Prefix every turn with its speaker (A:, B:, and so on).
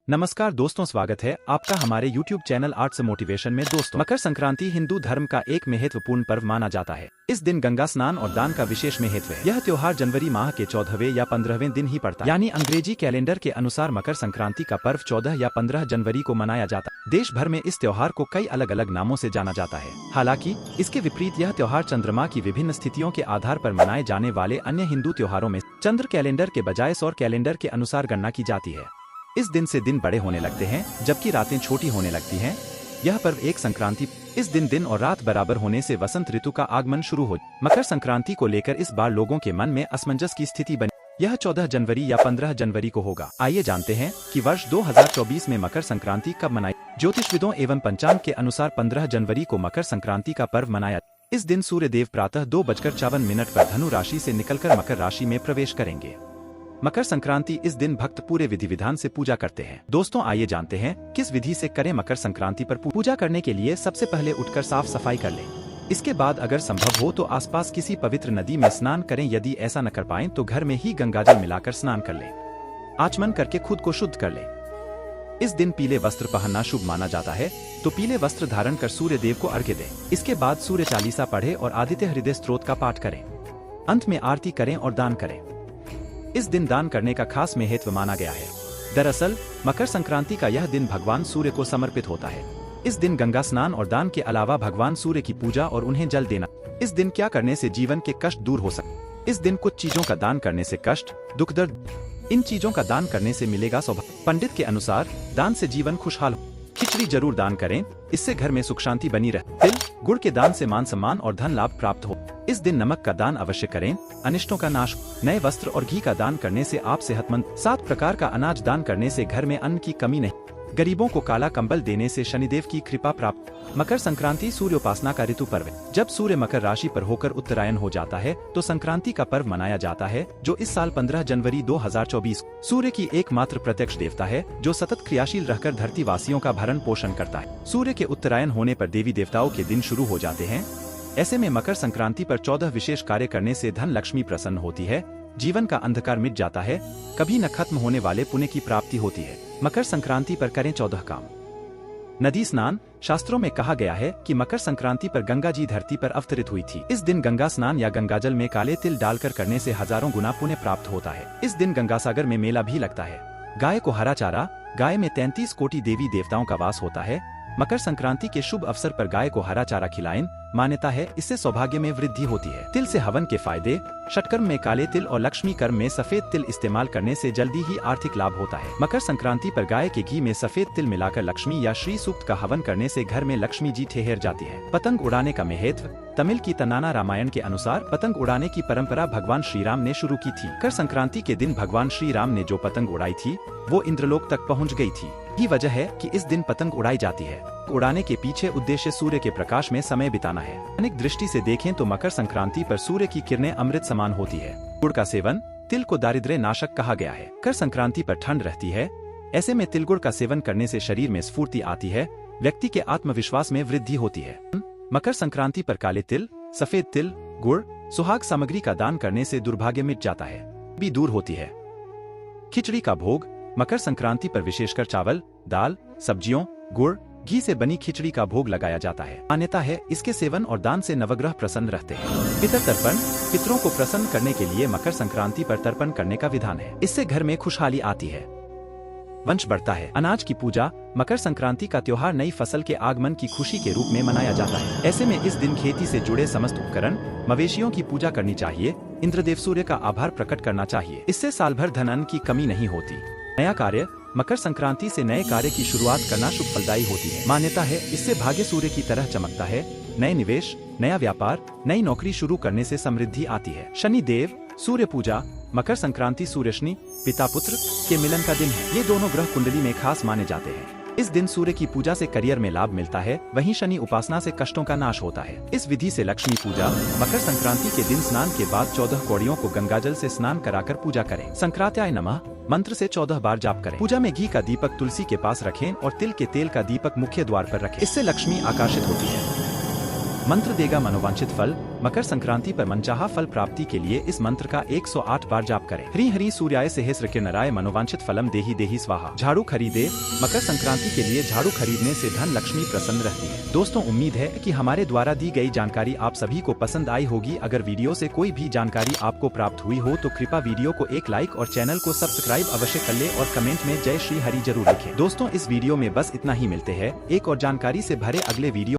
A: नमस्कार दोस्तों, स्वागत है आपका हमारे YouTube चैनल आर्ट्स मोटिवेशन में। दोस्तों, मकर संक्रांति हिंदू धर्म का एक महत्वपूर्ण पर्व माना जाता है। इस दिन गंगा स्नान और दान का विशेष महत्व है। यह त्योहार जनवरी माह के 14वें या 15वें दिन ही पड़ता है, यानी अंग्रेजी कैलेंडर के अनुसार मकर संक्रांति का पर्व 14 या 15 जनवरी को मनाया जाता है। देश भर में इस त्योहार को कई अलग अलग नामों से जाना जाता है। हालांकि इसके विपरीत यह त्योहार चंद्रमा की विभिन्न स्थितियों के आधार पर मनाए जाने वाले अन्य हिंदू त्योहारों में चंद्र कैलेंडर के बजाय सौर कैलेंडर के अनुसार गणना की जाती है। इस दिन से दिन बड़े होने लगते हैं जबकि रातें छोटी होने लगती हैं। यह पर्व एक संक्रांति, इस दिन और रात बराबर होने से वसंत ऋतु का आगमन शुरू हो। मकर संक्रांति को लेकर इस बार लोगों के मन में असमंजस की स्थिति बनी। यह 14 जनवरी या 15 जनवरी को होगा। आइए जानते हैं कि वर्ष 2024 में मकर संक्रांति कब मनाई। ज्योतिषविदों एवं पंचांग के अनुसार 15 जनवरी को मकर संक्रांति का पर्व मनाया। इस दिन सूर्य देव प्रातः 2:54 पर धनु राशि से निकलकर मकर राशि में प्रवेश करेंगे। मकर संक्रांति इस दिन भक्त पूरे विधि विधान से पूजा करते हैं। दोस्तों, आइए जानते हैं किस विधि से करें। मकर संक्रांति पर पूजा करने के लिए सबसे पहले उठकर साफ सफाई कर लें। इसके बाद अगर संभव हो तो आसपास किसी पवित्र नदी में स्नान करें। यदि ऐसा न कर पाएं तो घर में ही गंगाजल मिलाकर स्नान कर लें। आचमन करके खुद को शुद्ध कर लें। इस दिन पीले वस्त्र पहनना शुभ माना जाता है, तो पीले वस्त्र धारण कर सूर्य देव को अर्घ्य दें। इसके बाद सूर्य चालीसा पढ़े और आदित्य हृदय स्तोत्र का पाठ करें। अंत में आरती करें और दान करें। इस दिन दान करने का खास महत्व माना गया है। दरअसल मकर संक्रांति का यह दिन भगवान सूर्य को समर्पित होता है। इस दिन गंगा स्नान और दान के अलावा भगवान सूर्य की पूजा और उन्हें जल देना। इस दिन क्या करने से जीवन के कष्ट दूर हो सकते। इस दिन कुछ चीजों का दान करने से कष्ट, दुख, दर्द, इन चीजों का दान करने से मिलेगा सौभाग्य। पंडित के अनुसार दान से जीवन खुशहाल हो। खिचड़ी जरूर दान करें, इससे घर में सुख शांति बनी रहे। तिल, गुड़ के दान से मान सम्मान और धन लाभ प्राप्त हो। इस दिन नमक का दान अवश्य करें, अनिष्टों का नाश। नए वस्त्र और घी का दान करने से आप सेहतमंद। 7 प्रकार का अनाज दान करने से घर में अन्न की कमी नहीं। गरीबों को काला कंबल देने से शनिदेव की कृपा प्राप्त। मकर संक्रांति सूर्योपासना का ऋतु पर्व है। जब सूर्य मकर राशि पर होकर उत्तरायण हो जाता है तो संक्रांति का पर्व मनाया जाता है, जो इस साल 15 जनवरी 2024 सूर्य की एकमात्र प्रत्यक्ष देवता है, जो सतत क्रियाशील रहकर धरती वासियों का भरण पोषण करता है। सूर्य के उत्तरायण होने पर देवी देवताओं के दिन शुरू हो जाते हैं। ऐसे में मकर संक्रांति पर 14 विशेष कार्य करने से धन लक्ष्मी प्रसन्न होती है, जीवन का अंधकार मिट जाता है, कभी न खत्म होने वाले पुण्य की प्राप्ति होती है। मकर संक्रांति पर करें 14 काम। नदी स्नान। शास्त्रों में कहा गया है कि मकर संक्रांति पर गंगा जी धरती पर अवतरित हुई थी। इस दिन गंगा स्नान या गंगाजल में काले तिल डालकर करने से हजारों गुना पुण्य प्राप्त होता है। इस दिन गंगासागर में मेला भी लगता है। गाय को हरा चारा। गाय में 33 कोटि देवी देवताओं का वास होता है। मकर संक्रांति के शुभ अवसर पर गाय को हरा चारा खिलाएं। मान्यता है इससे सौभाग्य में वृद्धि होती है। तिल से हवन के फायदे। षटकर्म में काले तिल और लक्ष्मी कर्म में सफेद तिल इस्तेमाल करने से जल्दी ही आर्थिक लाभ होता है। मकर संक्रांति पर गाय के घी में सफेद तिल मिलाकर लक्ष्मी या श्री सूक्त का हवन करने से घर में लक्ष्मी जी ठहर जाती है। पतंग उड़ाने का महत्व। तमिल की तन्नाना रामायण के अनुसार पतंग उड़ाने की परंपरा भगवान श्री राम ने शुरू की थी। मकर संक्रांति के दिन भगवान श्री राम ने जो पतंग उड़ाई थी वो इंद्रलोक तक पहुँच गयी थी। यही वजह है कि इस दिन पतंग उड़ाई जाती है। उड़ाने के पीछे उद्देश्य सूर्य के प्रकाश में समय बिताना है। अनेक दृष्टि से देखें तो मकर संक्रांति पर सूर्य की किरणें अमृत समान होती है। गुड़ का सेवन। तिल को दारिद्र्य नाशक कहा गया है। मकर संक्रांति पर ठंड रहती है, ऐसे में तिलगुड़ का सेवन करने से शरीर में स्फूर्ति आती है, व्यक्ति के आत्मविश्वास में वृद्धि होती है। मकर संक्रांति पर काले तिल, सफेद तिल, गुड़, सुहाग सामग्री का दान करने से दुर्भाग्य मिट जाता है, भी दूर होती है। खिचड़ी का भोग। मकर संक्रांति पर विशेषकर चावल, दाल, सब्जियों, गुड़, घी से बनी खिचड़ी का भोग लगाया जाता है। मान्यता है इसके सेवन और दान से नवग्रह प्रसन्न रहते हैं। पितर तर्पण। पितरों को प्रसन्न करने के लिए मकर संक्रांति पर तर्पण करने का विधान है। इससे घर में खुशहाली आती है, वंश बढ़ता है। अनाज की पूजा। मकर संक्रांति का त्योहार नई फसल के आगमन की खुशी के रूप में मनाया जाता है। ऐसे में इस दिन खेती से जुड़े समस्त उपकरण, मवेशियों की पूजा करनी चाहिए। इंद्रदेव सूर्य का आभार प्रकट करना चाहिए, इससे साल भर धन अन्न की कमी नहीं होती। नया कार्य। मकर संक्रांति से नए कार्य की शुरुआत करना शुभ फलदायी होती है। मान्यता है इससे भाग्य सूर्य की तरह चमकता है। नए निवेश, नया व्यापार, नई नौकरी शुरू करने से समृद्धि आती है। शनि देव। सूर्य पूजा। मकर संक्रांति सूर्य शनि, पिता पुत्र के मिलन का दिन है। ये दोनों ग्रह कुंडली में खास माने जाते हैं। इस दिन सूर्य की पूजा से करियर में लाभ मिलता है, वहीं शनि उपासना से कष्टों का नाश होता है। इस विधि से लक्ष्मी पूजा। मकर संक्रांति के दिन स्नान के बाद 14 कौड़ियों को गंगाजल से स्नान कराकर पूजा करें। संक्रांत्याय नमः मंत्र से 14 बार जाप करें। पूजा में घी का दीपक तुलसी के पास रखें और तिल के तेल का दीपक मुख्य द्वार पर रखें। इससे लक्ष्मी आकर्षित होती है। मंत्र देगा मनोवांछित फल। मकर संक्रांति पर मनचाहा फल प्राप्ति के लिए इस मंत्र का 108 बार जाप करें। ह्रीं ह्रीं सूर्याय सहस्रकिरणराय मनोवांछित फलम देहि देहि स्वाहा। झाड़ू खरीदे। मकर संक्रांति के लिए झाड़ू खरीदने से धन लक्ष्मी प्रसन्न रहती है। दोस्तों, उम्मीद है कि हमारे द्वारा दी गई जानकारी आप सभी को पसंद आई होगी। अगर वीडियो से कोई भी जानकारी आपको प्राप्त हुई हो तो कृपया वीडियो को एक लाइक और चैनल को सब्सक्राइब अवश्य कर ले और कमेंट में जय श्री हरि जरूर लिखें। दोस्तों, इस वीडियो में बस इतना ही। मिलते हैं एक और जानकारी से भरे अगले वीडियो।